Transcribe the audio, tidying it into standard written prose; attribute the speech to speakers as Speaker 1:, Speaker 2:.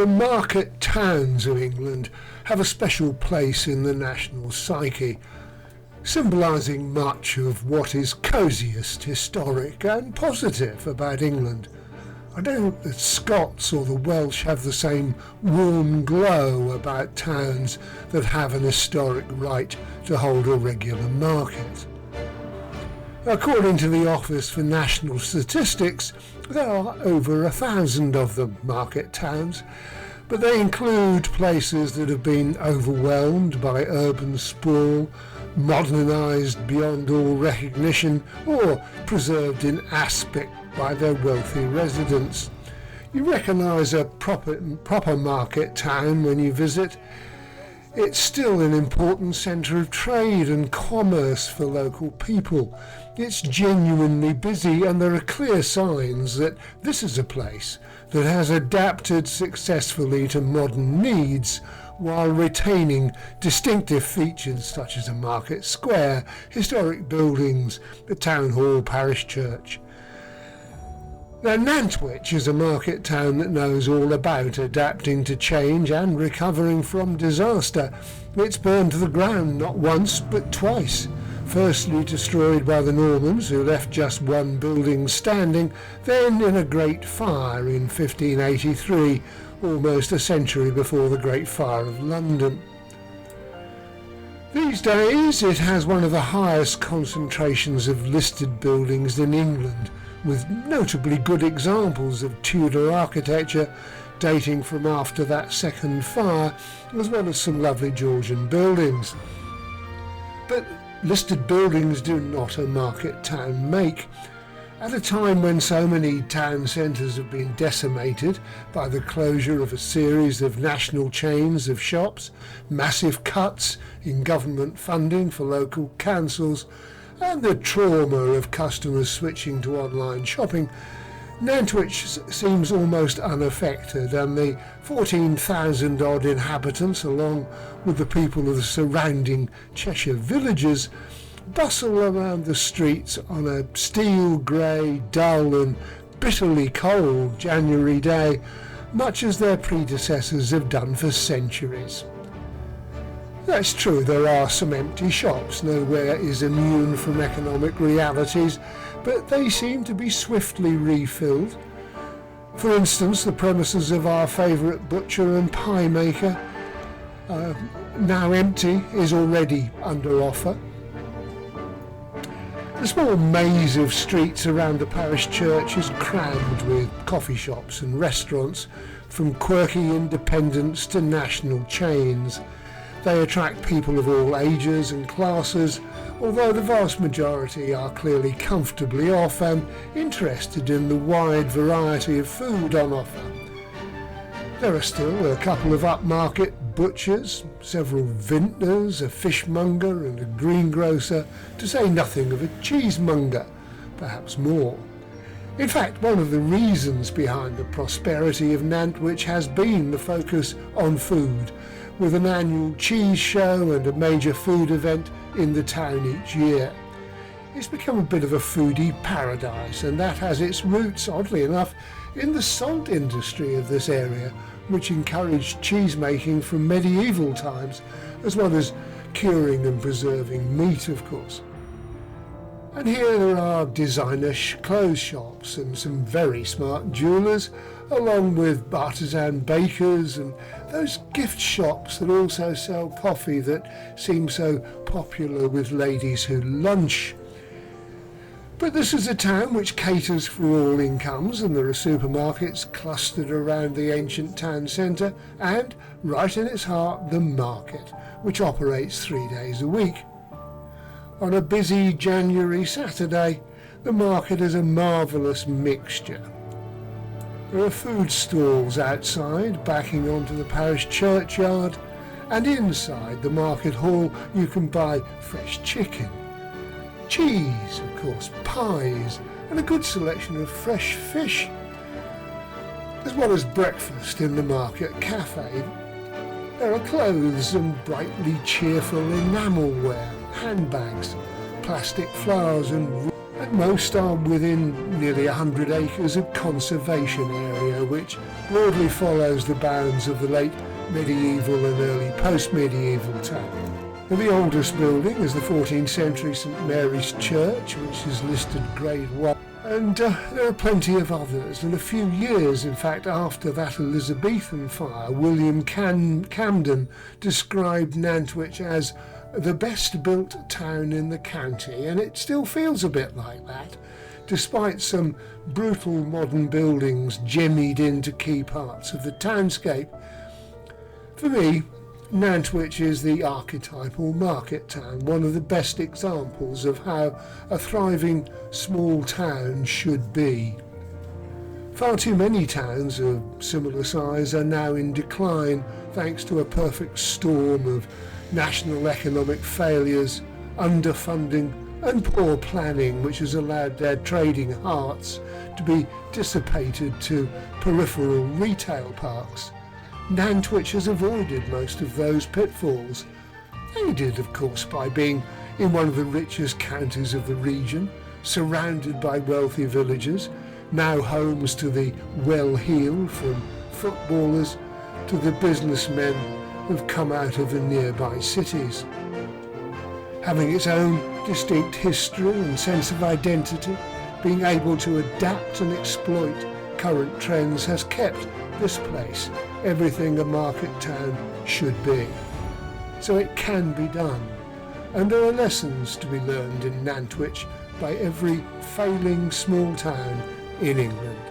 Speaker 1: The market towns of England have a special place in the national psyche, symbolising much of what is cosiest, historic and positive about England. I don't think the Scots or the Welsh have the same warm glow about towns that have an historic right to hold a regular market. According to the Office for National Statistics, there are over 1,000 of the market towns, but they include places that have been overwhelmed by urban sprawl, modernised beyond all recognition, or preserved in aspect by their wealthy residents. You recognise a proper market town when you visit. It's still an important centre of trade and commerce for local people. It's genuinely busy, and there are clear signs that this is a place that has adapted successfully to modern needs while retaining distinctive features such as a market square, historic buildings, the town hall, parish church. Now, Nantwich is a market town that knows all about adapting to change and recovering from disaster. It's burned to the ground not once but twice. Firstly destroyed by the Normans, who left just one building standing, then in a great fire in 1583, almost a century before the Great Fire of London. These days it has one of the highest concentrations of listed buildings in England, with notably good examples of Tudor architecture dating from after that second fire, as well as some lovely Georgian buildings. But listed buildings do not a market town make. At a time when so many town centres have been decimated by the closure of a series of national chains of shops, massive cuts in government funding for local councils, and the trauma of customers switching to online shopping, Nantwich seems almost unaffected, and the 14,000 odd inhabitants, along with the people of the surrounding Cheshire villages, bustle around the streets on a steel grey, dull and bitterly cold January day, much as their predecessors have done for centuries. That's true, there are some empty shops, nowhere is immune from economic realities, but they seem to be swiftly refilled. For instance, the premises of our favourite butcher and pie maker, now empty, is already under offer. The small maze of streets around the parish church is crammed with coffee shops and restaurants, from quirky independents to national chains. They attract people of all ages and classes, although the vast majority are clearly comfortably off and interested in the wide variety of food on offer. There are still a couple of upmarket butchers, several vintners, a fishmonger and a greengrocer, to say nothing of a cheesemonger, perhaps more. In fact, one of the reasons behind the prosperity of Nantwich has been the focus on food, with an annual cheese show and a major food event in the town each year. It's become a bit of a foodie paradise, and that has its roots, oddly enough, in the salt industry of this area, which encouraged cheese making from medieval times, as well as curing and preserving meat, of course. And here there are designer clothes shops and some very smart jewellers, along with artisan bakers and those gift shops that also sell coffee that seem so popular with ladies who lunch. But this is a town which caters for all incomes, and there are supermarkets clustered around the ancient town centre, and right in its heart, the market, which operates 3 days a week. On a busy January Saturday, the market is a marvellous mixture. There are food stalls outside, backing onto the parish churchyard, and inside the market hall you can buy fresh chicken, cheese, of course, pies, and a good selection of fresh fish. As well as breakfast in the market cafe, there are clothes and brightly cheerful enamelware, handbags, plastic flowers and and most are within nearly 100 acres of conservation area, which broadly follows the bounds of the late medieval and early post-medieval town. The oldest building is the 14th century St Mary's Church, which is listed Grade 1. And there are plenty of others, and a few years, in fact, after that Elizabethan fire, William Camden described Nantwich as the best built town in the county, and it still feels a bit like that, despite some brutal modern buildings jemmied into key parts of the townscape. For me, Nantwich is the archetypal market town, one of the best examples of how a thriving small town should be. Far too many towns of similar size are now in decline thanks to a perfect storm of national economic failures, underfunding and poor planning, which has allowed their trading hearts to be dissipated to peripheral retail parks. Nantwich has avoided most of those pitfalls, aided of course by being in one of the richest counties of the region, surrounded by wealthy villages, now homes to the well-heeled, from footballers to the businessmen who've come out of the nearby cities. Having its own distinct history and sense of identity, being able to adapt and exploit current trends has kept this place everything a market town should be. So it can be done, and there are lessons to be learned in Nantwich by every failing small town in England.